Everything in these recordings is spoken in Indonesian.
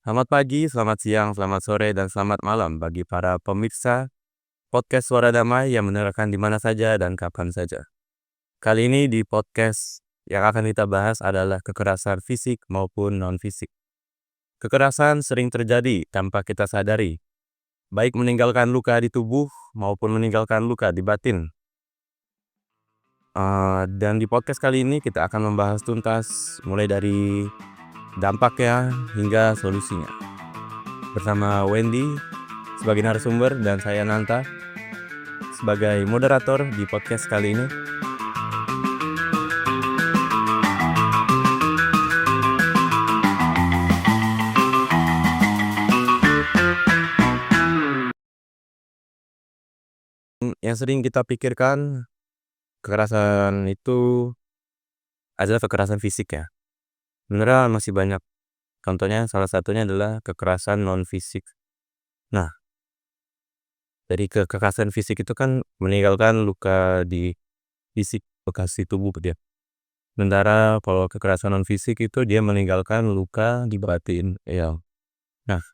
Selamat pagi, selamat siang, selamat sore, dan selamat malam bagi para pemirsa podcast Suara Damai yang menerangkan di mana saja dan kapan saja. Kali ini di podcast yang akan kita bahas adalah kekerasan fisik maupun non-fisik. Kekerasan sering terjadi tanpa kita sadari, baik meninggalkan luka di tubuh maupun meninggalkan luka di batin. Dan di podcast kali ini kita akan membahas tuntas mulai dari dampaknya hingga solusinya. Bersama Wendy sebagai narasumber dan saya Nanta sebagai moderator di podcast kali ini. Yang sering kita pikirkan kekerasan itu adalah kekerasan fisik ya. Sebenarnya masih banyak. Contohnya salah satunya adalah kekerasan non fisik. Nah, dari kekerasan fisik itu kan meninggalkan luka di fisik, bekas di tubuh dia. Sementara kalau kekerasan non fisik itu dia meninggalkan luka di batin. Ya. Nah,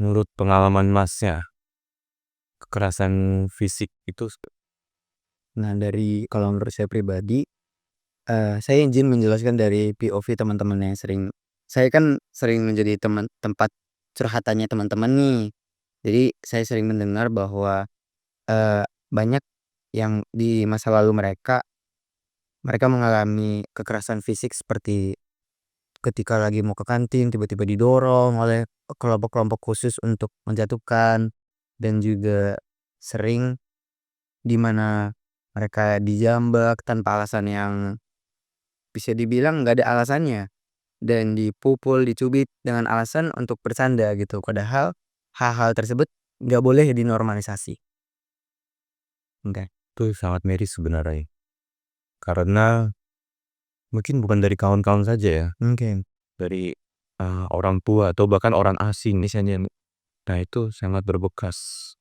menurut pengalaman Masnya, kekerasan fisik itu Nah, kalau menurut saya pribadi, saya izin menjelaskan dari POV teman-teman yang saya kan sering menjadi tempat curhatannya teman-teman nih. Jadi saya sering mendengar bahwa, banyak yang di masa lalu mereka mengalami kekerasan fisik seperti ketika lagi mau ke kantin tiba-tiba didorong oleh kelompok-kelompok khusus untuk menjatuhkan, dan juga sering di mana mereka dijambak tanpa alasan yang bisa dibilang nggak ada alasannya, dan dipukul, dicubit dengan alasan untuk bercanda gitu. Padahal hal-hal tersebut nggak boleh dinormalisasi. Oke. sangat miris sebenarnya. Karena mungkin bukan dari kawan-kawan saja ya, Mungkin. dari orang tua atau bahkan orang asing misalnya. Nah, itu sangat berbekas.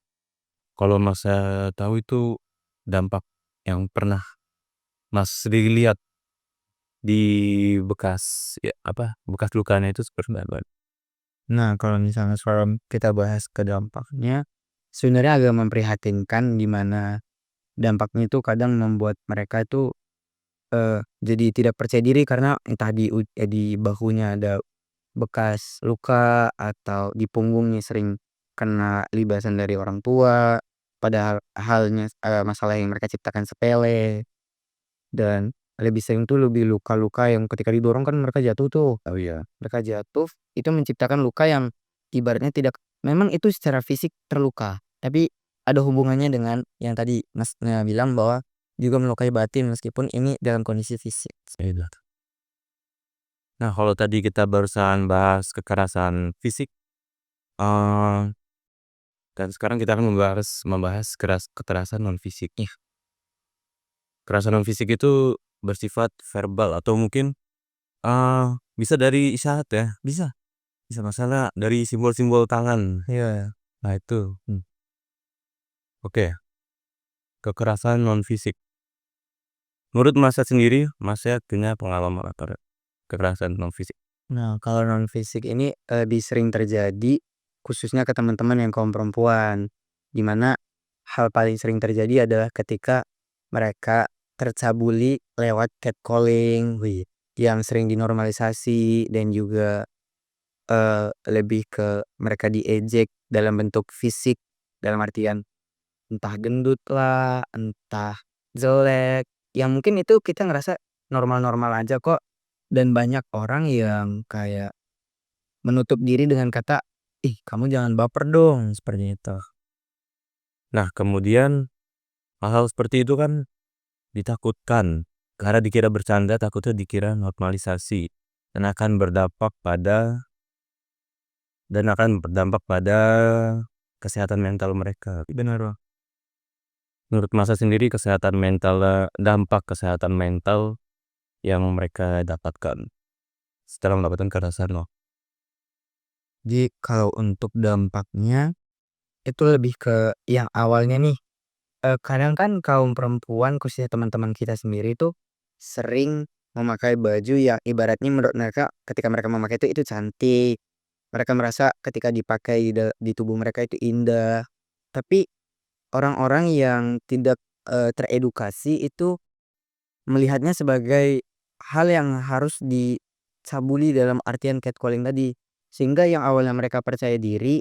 Kalau Mas tahu itu dampak yang pernah Mas sendiri lihat di bekas ya bekas lukanya itu seperti apa? Nah, kalau misalnya soal kita bahas ke dampaknya, sebenarnya agak memprihatinkan di mana dampaknya itu kadang membuat mereka itu, jadi tidak percaya diri karena entah di bahunya ada bekas luka atau di punggungnya sering kena libasan dari orang tua, padahal masalah yang mereka ciptakan sepele, dan lebih sering tuh lebih luka-luka yang ketika didorong kan mereka jatuh tuh. Oh iya. Mereka jatuh, itu menciptakan luka yang ibaratnya tidak, memang itu secara fisik terluka, tapi ada hubungannya dengan yang tadi Masnya bilang bahwa juga melukai batin meskipun ini dalam kondisi fisik. Iya. Nah, kalau tadi kita barusan bahas kekerasan fisik, eee, dan sekarang kita akan membahas kekerasan non fisiknya. Kekerasan non fisik itu bersifat verbal atau mungkin, bisa dari isyarat ya, bisa masalah dari simbol-simbol tangan. Iya. Nah itu, oke, kekerasan non fisik. Menurut Masnya sendiri, Masnya punya pengalaman apa kekerasan non fisik? Nah, kalau non fisik ini lebih sering terjadi khususnya ke teman-teman yang kaum perempuan, di mana hal paling sering terjadi adalah ketika mereka tercabuli lewat catcalling, yang sering dinormalisasi, dan juga lebih ke mereka diejek dalam bentuk fisik, dalam artian entah gendut lah, entah jelek, yang mungkin itu kita ngerasa normal-normal aja kok, dan banyak orang yang kayak menutup diri dengan kata, "Ih, kamu jangan baper dong," seperti itu. Nah, kemudian hal-hal seperti itu kan ditakutkan karena dikira bercanda, takutnya dikira normalisasi dan akan berdampak pada kesehatan mental mereka. Benar, Bang. Menurut Masnya sendiri dampak kesehatan mental yang mereka dapatkan setelah mendapatkan kekerasan loh. Jadi kalau untuk dampaknya itu lebih ke yang awalnya nih, kadang kan kaum perempuan khususnya teman-teman kita sendiri tuh sering memakai baju yang ibaratnya menurut mereka ketika mereka memakai itu cantik, Mereka merasa ketika dipakai di tubuh mereka itu indah. Tapi orang-orang yang tidak, teredukasi itu melihatnya sebagai hal yang harus dicabuli dalam artian catcalling tadi. Sehingga yang awalnya mereka percaya diri,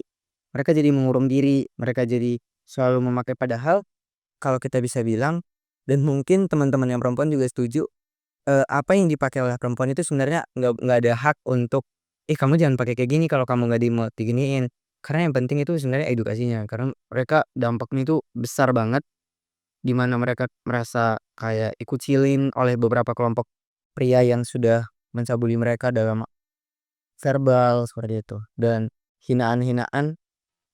mereka jadi mengurung diri, mereka jadi selalu memakai, padahal kalau kita bisa bilang dan mungkin teman-teman yang perempuan juga setuju, apa yang dipakai oleh perempuan itu sebenarnya nggak ada hak untuk, "Ih, kamu jangan pakai kayak gini kalau kamu nggak diginiin." Karena yang penting itu sebenarnya edukasinya, karena mereka dampaknya itu besar banget, di mana mereka merasa kayak dikucilin oleh beberapa kelompok pria yang sudah mencabuli mereka dalam verbal seperti itu. Dan hinaan-hinaan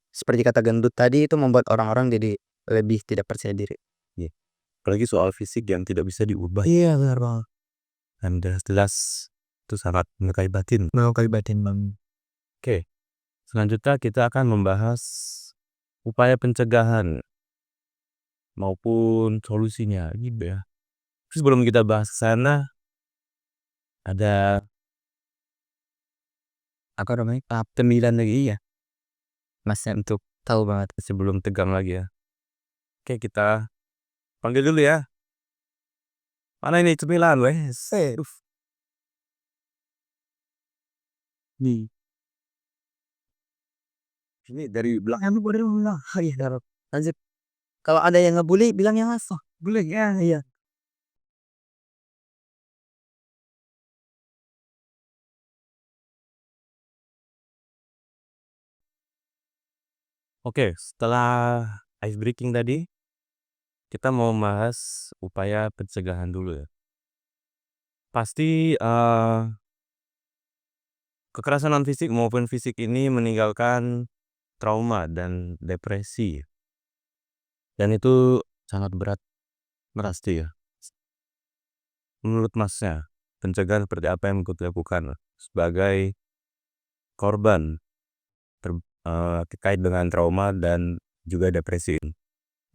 seperti kata gendut tadi itu membuat orang-orang jadi lebih tidak percaya diri. Iya, apalagi soal fisik yang tidak bisa diubah Iya, benar banget. dan jelas itu sangat melukai batin. Melukai batin banget. Oke, selanjutnya kita akan membahas upaya pencegahan maupun solusinya gitu ya. Terus sebelum kita bahas ke sana, ada Apa namanya? tahap 9 lagi ya, Masnya untuk tahu banget. sebelum tegang lagi ya. Oke, kita panggil dulu ya. Mana ini cemilan wes? Nih, ini dari belakang. Boleh bilang, oh iya Darok. Lanjut. Kalau ada yang ngebully bilang yang ngaso. Boleh ya. Iya. Oke, setelah ice breaking tadi, kita mau bahas upaya pencegahan dulu ya. Pasti kekerasan non fisik maupun fisik ini meninggalkan trauma dan depresi. Dan itu sangat berat pasti ya. Menurut Masnya, pencegahan seperti apa yang ikut dilakukan sebagai korban terkait dengan trauma dan juga depresi?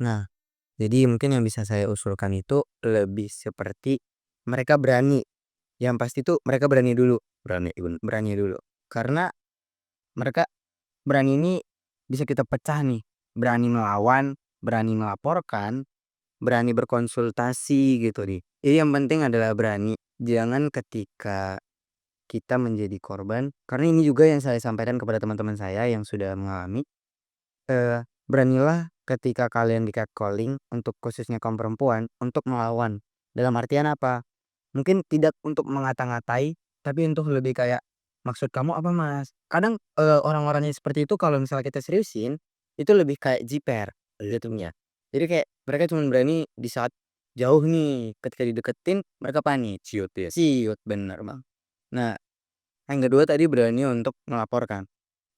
Nah, jadi mungkin yang bisa saya usulkan itu lebih seperti mereka berani. Yang pasti tuh mereka berani dulu, berani dulu. Karena mereka berani ini bisa kita pecah nih. Berani melawan, berani melaporkan, berani berkonsultasi gitu nih. Jadi yang penting adalah berani. Jangan ketika kita menjadi korban, karena ini juga yang saya sampaikan kepada teman-teman saya yang sudah mengalami, beranilah ketika kalian di-catcalling untuk khususnya kaum perempuan, untuk melawan. Dalam artian apa? Mungkin tidak untuk mengata-ngatai, tapi untuk lebih kayak, "Maksud kamu apa, Mas?" Kadang, orang-orang yang seperti itu kalau misalnya kita seriusin, itu lebih kayak jiper jatuhnya. Jadi kayak mereka cuman berani di saat jauh nih, ketika dideketin mereka panik. Ciut ya. Ciut, bener, Bang. Nah, yang kedua tadi berani untuk melaporkan.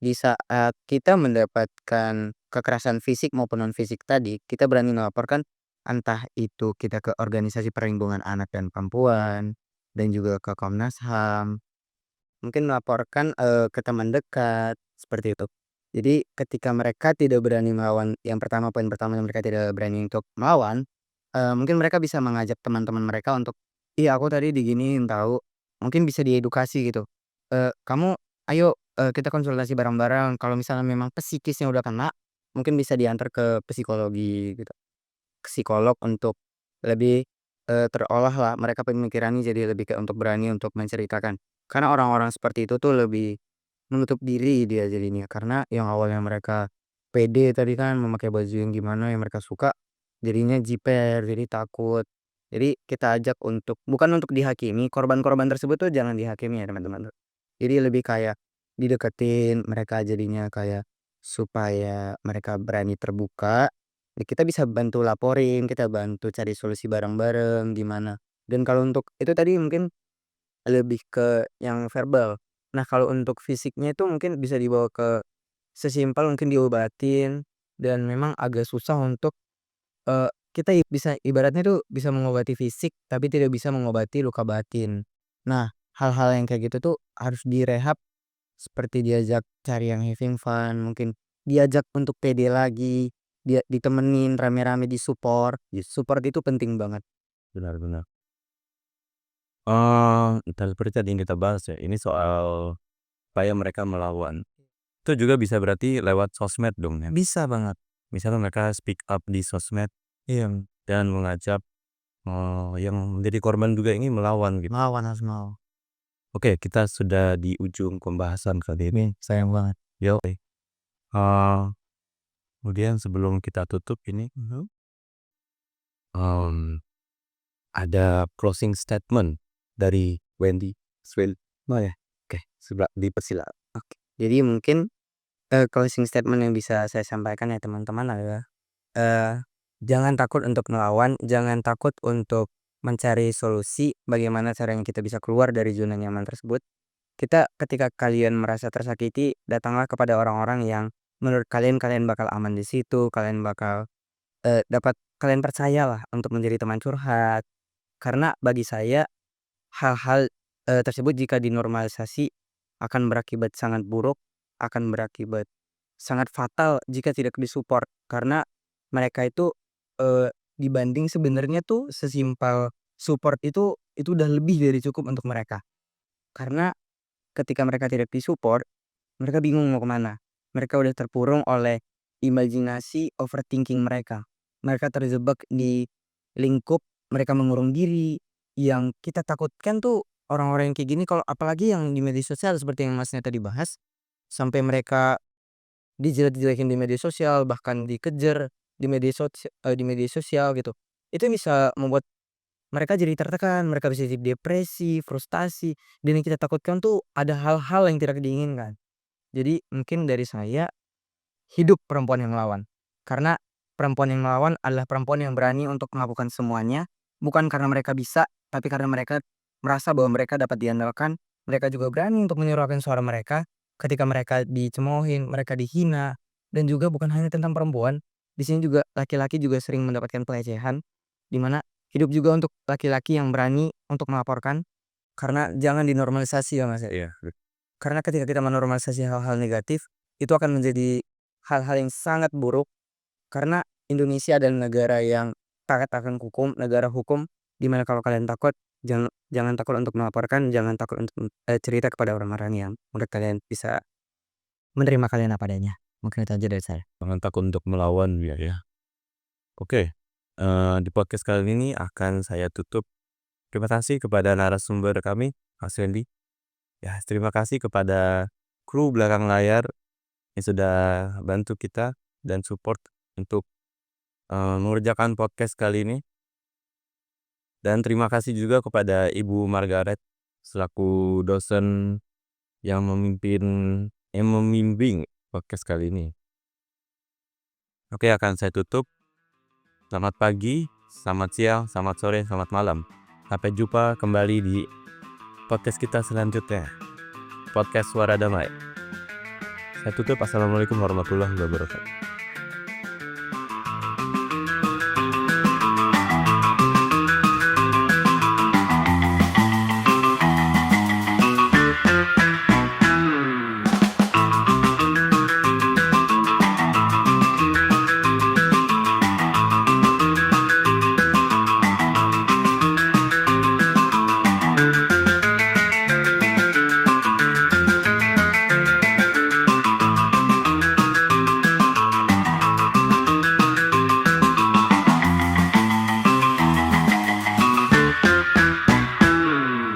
Di saat kita mendapatkan kekerasan fisik maupun non fisik tadi, kita berani melaporkan, entah itu kita ke organisasi perlindungan anak dan perempuan, dan juga ke Komnas HAM, mungkin melaporkan, ke teman dekat, seperti itu. Jadi ketika mereka tidak berani melawan, yang pertama, poin pertama mereka tidak berani untuk melawan, mungkin mereka bisa mengajak teman-teman mereka untuk, "Ih, aku tadi diginiin tahu." Mungkin bisa diedukasi gitu, "Kamu ayo, kita konsultasi bareng-bareng, kalau misalnya memang psikisnya udah kena, mungkin bisa diantar ke psikologi gitu." Psikolog untuk lebih, terolah lah mereka pemikirannya jadi lebih kayak untuk berani untuk menceritakan. Karena orang-orang seperti itu tuh lebih menutup diri dia jadinya, karena yang awalnya mereka pede tadi kan memakai baju yang gimana yang mereka suka, jadinya jiper, jadi takut. Jadi kita ajak untuk bukan untuk dihakimi, korban-korban tersebut tuh jangan dihakimi ya teman-teman. Jadi lebih kayak dideketin mereka jadinya kayak supaya mereka berani terbuka, ya kita bisa bantu laporin, kita bantu cari solusi bareng-bareng gimana. Dan kalau untuk itu tadi mungkin lebih ke yang verbal. Nah, kalau untuk fisiknya itu mungkin bisa dibawa ke sesimpel mungkin diobatin dan memang agak susah untuk, kita bisa ibaratnya tuh bisa mengobati fisik, tapi tidak bisa mengobati luka batin. Nah, hal-hal yang kayak gitu tuh harus direhab, seperti diajak cari yang having fun, mungkin diajak untuk pede lagi, dia ditemenin rame-rame, di-support. Support itu penting banget. Benar-benar. Entah seperti tadi yang kita bahas ya, ini soal supaya mereka melawan. Itu juga bisa berarti lewat sosmed dong ya. Bisa banget. Misalnya mereka speak up di sosmed Iya, dan mengajak yang menjadi korban juga ini melawan gitu. harus mau. Oke, kita sudah di ujung pembahasan kali ini. Sayang banget. Yo. Kemudian sebelum kita tutup ini, ada closing statement dari Wendy Swil. Boleh? Oke, dipersilakan. Oke. Jadi mungkin, closing statement yang bisa saya sampaikan ya teman-teman adalah, jangan takut untuk melawan, jangan takut untuk mencari solusi bagaimana caranya kita bisa keluar dari zona nyaman tersebut. Ketika kalian merasa tersakiti, datanglah kepada orang-orang yang menurut kalian bakal aman di situ, kalian bakal, kalian percayalah untuk menjadi teman curhat. Karena bagi saya hal-hal, tersebut jika dinormalisasi akan berakibat sangat buruk, akan berakibat sangat fatal jika tidak disupport. Karena mereka itu, dibanding sebenarnya tuh sesimpel support itu udah lebih dari cukup untuk mereka. Karena ketika mereka tidak disupport, mereka bingung mau kemana. Mereka udah terpurung oleh imajinasi overthinking mereka. Mereka terjebak di lingkup, mereka mengurung diri. Yang kita takutkan tuh orang-orang yang kayak gini, kalau apalagi yang di media sosial seperti yang Masnya tadi bahas, sampai mereka dijelek-jelekin di media sosial, bahkan dikejar di media sosial gitu. Itu bisa membuat mereka jadi tertekan, mereka bisa jadi depresi, frustasi, dan yang kita takutkan tuh ada hal-hal yang tidak diinginkan. Jadi mungkin dari saya, hidup perempuan yang melawan. Karena perempuan yang melawan adalah perempuan yang berani untuk melakukan semuanya, bukan karena mereka bisa, tapi karena mereka merasa bahwa mereka dapat diandalkan. Mereka juga berani untuk menyuarakan suara mereka ketika mereka dicemoohin, mereka dihina, dan juga bukan hanya tentang perempuan. Di sini juga laki-laki juga sering mendapatkan pelecehan, di mana hidup juga untuk laki-laki yang berani untuk melaporkan. Karena jangan dinormalisasi ya Mas ya. Iya, Karena ketika kita menormalisasi hal-hal negatif, itu akan menjadi hal-hal yang sangat buruk. Karena Indonesia adalah negara yang taat akan hukum, negara hukum, di mana kalau kalian takut, jangan takut untuk melaporkan, jangan takut untuk cerita kepada orang-orang yang menurut kalian bisa menerima kalian apa adanya. Mungkin itu aja dari saya. jangan takut untuk melawan ya. Oke, di podcast kali ini akan saya tutup. Terima kasih kepada narasumber kami, Mas Wendy. Ya, terima kasih kepada kru belakang layar yang sudah bantu kita dan support untuk mengerjakan podcast kali ini. Dan terima kasih juga kepada Ibu Margaret selaku dosen yang membimbing podcast kali ini. Oke, akan saya tutup. Selamat pagi, selamat siang, selamat sore, selamat malam. Sampai jumpa kembali di podcast kita selanjutnya. Podcast Suara Damai. Saya tutup. Assalamualaikum warahmatullahi wabarakatuh.